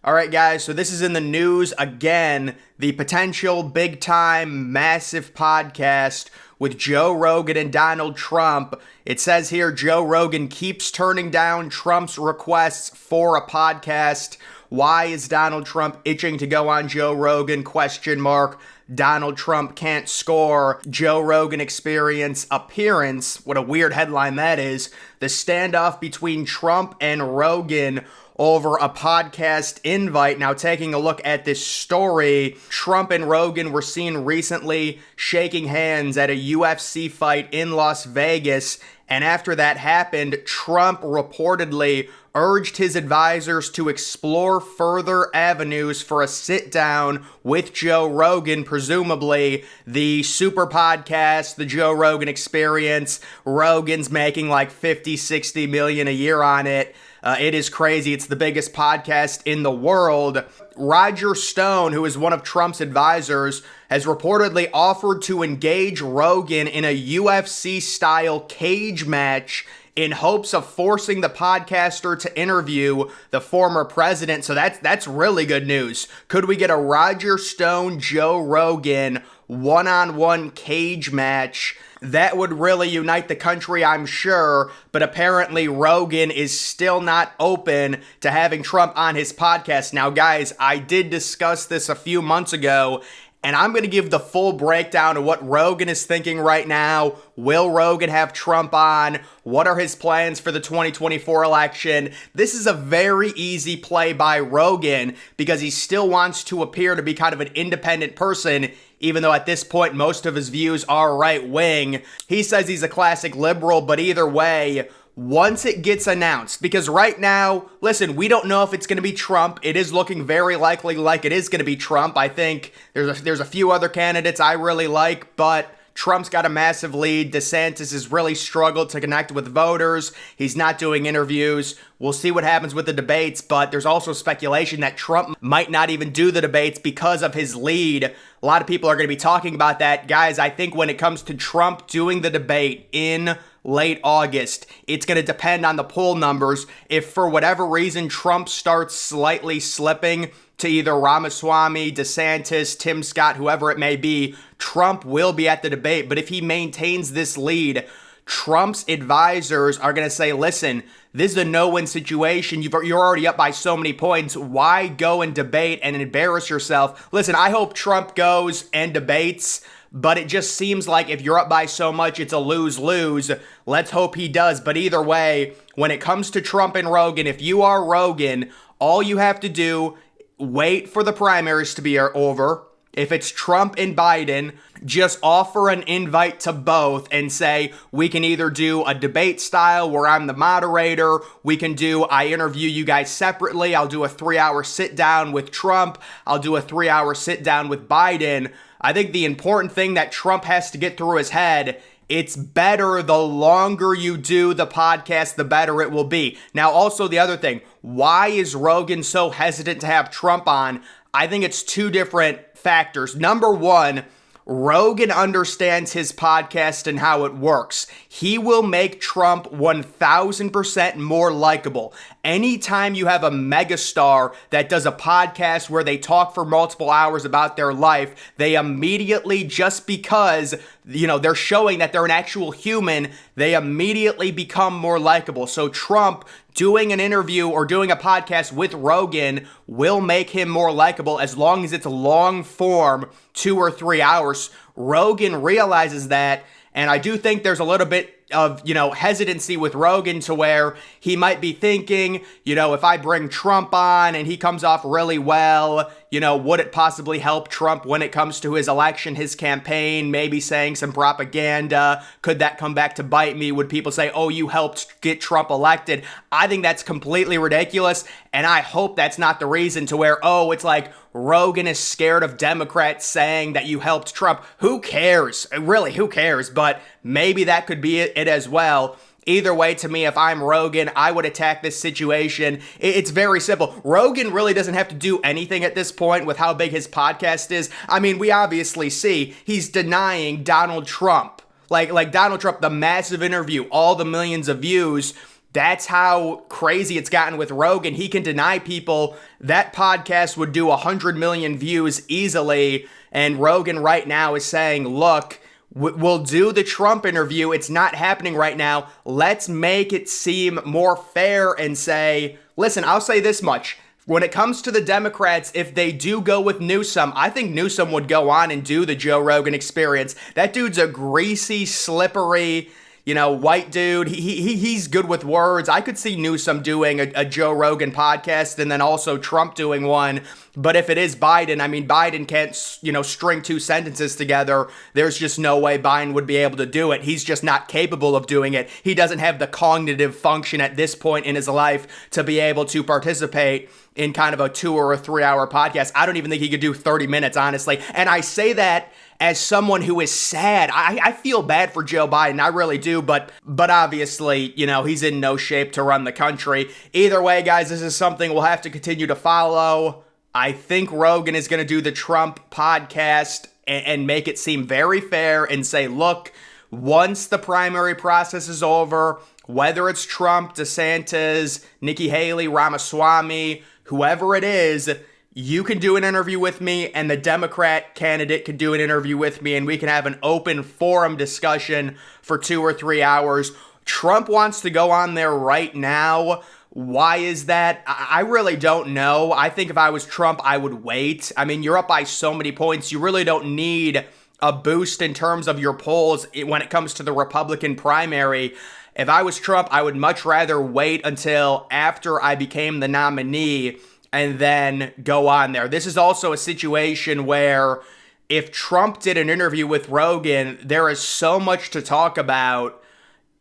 All right, guys, so this is in the news again. The potential big-time, massive podcast with Joe Rogan and Donald Trump. It says here Joe Rogan keeps turning down Trump's requests for a podcast. Why is Donald Trump itching to go on Joe Rogan? ? Donald Trump can't score. Joe Rogan experience appearance. What a weird headline that is. The standoff between Trump and Rogan over a podcast invite. Now, taking a look at this story, Trump and Rogan were seen recently shaking hands at a UFC fight in Las Vegas. And after that happened, Trump reportedly urged his advisors to explore further avenues for a sit-down with Joe Rogan, presumably the super podcast, the Joe Rogan Experience. Rogan's making like 50, 60 million a year on it. It is crazy. It's the biggest podcast in the world. Roger Stone, who is one of Trump's advisors, has reportedly offered to engage Rogan in a UFC-style cage match in hopes of forcing the podcaster to interview the former president. So that's really good news. Could we get a Roger Stone, Joe Rogan one-on-one cage match? That would really unite the country, I'm sure, but apparently Rogan is still not open to having Trump on his podcast. Now, guys, I did discuss this a few months ago, and I'm going to give the full breakdown of what Rogan is thinking right now. Will Rogan have Trump on? What are his plans for the 2024 election? This is a very easy play by Rogan because he still wants to appear to be kind of an independent person, even though at this point most of his views are right-wing. He says he's a classic liberal, but either way, once it gets announced, because right now, listen, we don't know if it's going to be Trump. It is looking very likely like it is going to be Trump. I think there's a few other candidates I really like, but Trump's got a massive lead. DeSantis has really struggled to connect with voters. He's not doing interviews. We'll see what happens with the debates, but there's also speculation that Trump might not even do the debates because of his lead. A lot of people are going to be talking about that. Guys, I think when it comes to Trump doing the debate in late August, it's going to depend on the poll numbers. If for whatever reason Trump starts slightly slipping to either Ramaswamy, DeSantis, Tim Scott, whoever it may be, Trump will be at the debate. But if he maintains this lead, Trump's advisors are going to say, listen, this is a no-win situation. You're already up by so many points. Why go and debate and embarrass yourself? Listen, I hope Trump goes and debates, but it just seems like if you're up by so much, it's a lose-lose. Let's hope he does. But either way, when it comes to Trump and Rogan, if you are Rogan, all you have to do, wait for the primaries to be over. If it's Trump and Biden, just offer an invite to both and say, we can either do a debate style where I'm the moderator. We can do, I interview you guys separately. I'll do a 3-hour sit down with Trump. I'll do a 3-hour sit down with Biden. I think the important thing that Trump has to get through his head, it's better the longer you do the podcast, the better it will be. Now, also the other thing, why is Rogan so hesitant to have Trump on? I think it's two different factors. Number one, Rogan understands his podcast and how it works. He will make Trump 1,000% more likable. Anytime you have a megastar that does a podcast where they talk for multiple hours about their life, they immediately, just because, they're showing that they're an actual human, they immediately become more likable. So Trump doing an interview or doing a podcast with Rogan will make him more likable as long as it's long form, 2 or 3 hours. Rogan realizes that, and I do think there's a little bit of, hesitancy with Rogan to where he might be thinking, if I bring Trump on and he comes off really well, would it possibly help Trump when it comes to his election, his campaign, maybe saying some propaganda? Could that come back to bite me? Would people say, oh, you helped get Trump elected? I think that's completely ridiculous, and I hope that's not the reason to where, it's like Rogan is scared of Democrats saying that you helped Trump. Who cares? Really, who cares? But maybe that could be it as well. Either way, to me, if I'm Rogan, I would attack this situation. It's very simple. Rogan really doesn't have to do anything at this point with how big his podcast is. I mean, we obviously see he's denying Donald Trump. Like Donald Trump, the massive interview, all the millions of views. That's how crazy it's gotten with Rogan. He can deny people. That podcast would do 100 million views easily. And Rogan right now is saying, look, we'll do the Trump interview. It's not happening right now. Let's make it seem more fair and say, listen, I'll say this much. When it comes to the Democrats, if they do go with Newsom, I think Newsom would go on and do the Joe Rogan Experience. That dude's a greasy, slippery, white dude. He's good with words. I could see Newsom doing a Joe Rogan podcast and then also Trump doing one. But if it is Biden, Biden can't, string two sentences together. There's just no way Biden would be able to do it. He's just not capable of doing it. He doesn't have the cognitive function at this point in his life to be able to participate in kind of a 2 or a 3 hour podcast. I don't even think he could do 30 minutes, honestly. And I say that as someone who is sad. I feel bad for Joe Biden. I really do. But obviously, he's in no shape to run the country. Either way, guys, this is something we'll have to continue to follow. I think Rogan is going to do the Trump podcast and make it seem very fair and say, look, once the primary process is over, whether it's Trump, DeSantis, Nikki Haley, Ramaswamy, whoever it is, you can do an interview with me and the Democrat candidate can do an interview with me and we can have an open forum discussion for 2 or 3 hours. Trump wants to go on there right now. Why is that? I really don't know. I think if I was Trump, I would wait. You're up by so many points. You really don't need a boost in terms of your polls when it comes to the Republican primary. If I was Trump, I would much rather wait until after I became the nominee and then go on there. This is also a situation where if Trump did an interview with Rogan, there is so much to talk about.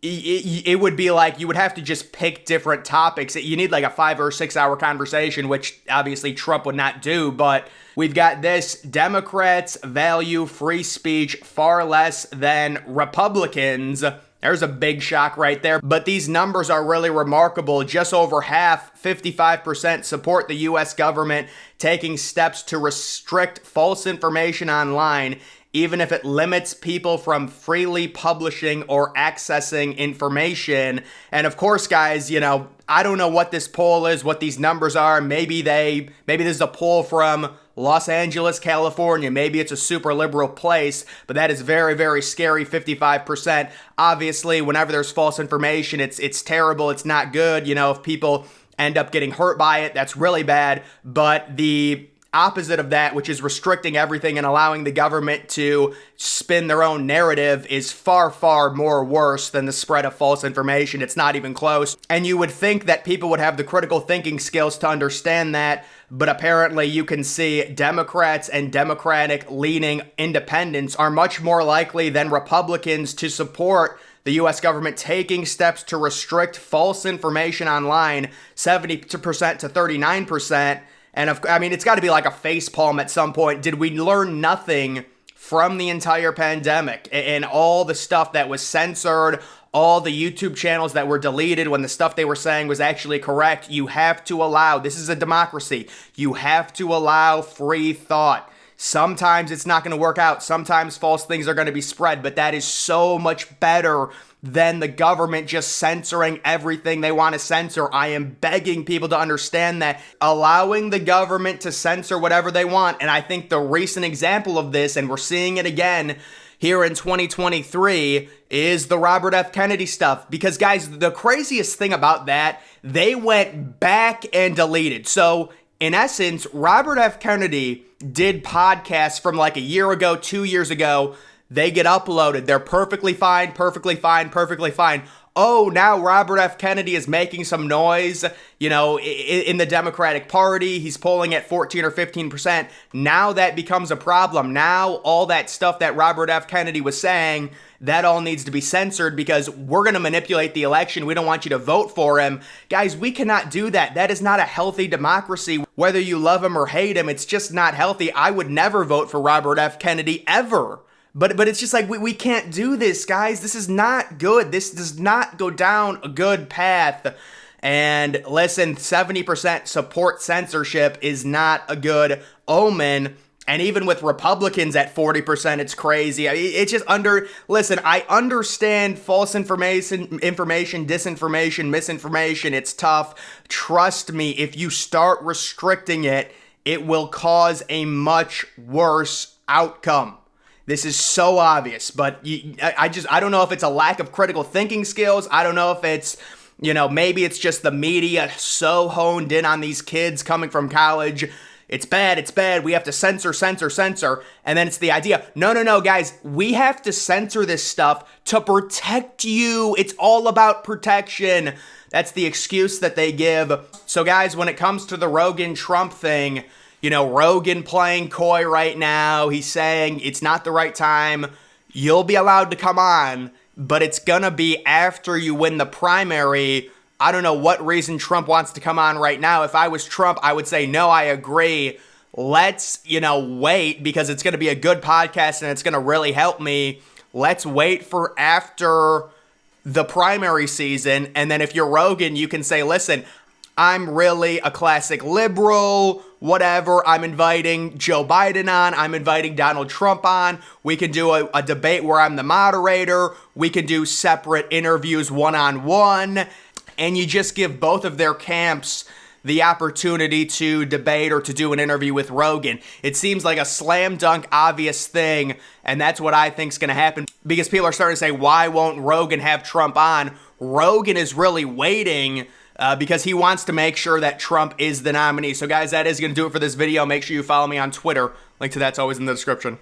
It would be like you would have to just pick different topics. You need like a 5 or 6 hour conversation, which obviously Trump would not do. But we've got this: Democrats value free speech far less than Republicans. There's a big shock right there. But these numbers are really remarkable. Just over half, 55%, support the U.S. government taking steps to restrict false information online, even if it limits people from freely publishing or accessing information. And of course, guys, I don't know what this poll is, what these numbers are. Maybe this is a poll from Los Angeles, California. Maybe it's a super liberal place, but that is very, very scary, 55%. Obviously, whenever there's false information, it's terrible, it's not good. If people end up getting hurt by it, that's really bad. But the opposite of that, which is restricting everything and allowing the government to spin their own narrative, is far, far more worse than the spread of false information. It's not even close. And you would think that people would have the critical thinking skills to understand that, but apparently you can see Democrats and Democratic-leaning independents are much more likely than Republicans to support the U.S. government taking steps to restrict false information online, 70% to 39%. And it's got to be like a facepalm at some point. Did we learn nothing from the entire pandemic and all the stuff that was censored, all the YouTube channels that were deleted when the stuff they were saying was actually correct? You have to allow, this is a democracy, you have to allow free thought. Sometimes it's not going to work out. Sometimes false things are going to be spread, but that is so much better than the government just censoring everything they want to censor. I am begging people to understand that. Allowing the government to censor whatever they want. And I think the recent example of this, and we're seeing it again here in 2023, is the Robert F. Kennedy stuff. Because guys, the craziest thing about that, they went back and deleted. So in essence, Robert F. Kennedy did podcasts from like a year ago, 2 years ago. They get uploaded. They're perfectly fine, perfectly fine, perfectly fine. Oh, now Robert F. Kennedy is making some noise, in the Democratic Party. He's polling at 14 or 15%. Now that becomes a problem. Now all that stuff that Robert F. Kennedy was saying, that all needs to be censored because we're going to manipulate the election. We don't want you to vote for him. Guys, we cannot do that. That is not a healthy democracy. Whether you love him or hate him, it's just not healthy. I would never vote for Robert F. Kennedy ever. But it's just like, we can't do this, guys. This is not good. This does not go down a good path. And listen, 70% support censorship is not a good omen. And even with Republicans at 40%, it's crazy. I mean, it's just listen, I understand false information, disinformation, misinformation. It's tough. Trust me, if you start restricting it, it will cause a much worse outcome. This is so obvious, but I don't know if it's a lack of critical thinking skills. I don't know if it's, maybe it's just the media so honed in on these kids coming from college. It's bad, we have to censor. And then it's the idea, no, guys, we have to censor this stuff to protect you. It's all about protection. That's the excuse that they give. So guys, when it comes to the Rogan Trump thing, Rogan playing coy right now. He's saying it's not the right time. You'll be allowed to come on, but it's gonna be after you win the primary. I don't know what reason Trump wants to come on right now. If I was Trump, I would say, no, I agree. Let's, wait, because it's gonna be a good podcast and it's gonna really help me. Let's wait for after the primary season. And then if you're Rogan, you can say, listen, I'm really a classic liberal, whatever. I'm inviting Joe Biden on. I'm inviting Donald Trump on. We can do a debate where I'm the moderator. We can do separate interviews one-on-one. And you just give both of their camps the opportunity to debate or to do an interview with Rogan. It seems like a slam dunk obvious thing, and that's what I think is going to happen, because people are starting to say, why won't Rogan have Trump on? Rogan is really waiting because he wants to make sure that Trump is the nominee. So guys, that is going to do it for this video. Make sure you follow me on Twitter. Link to that's always in the description.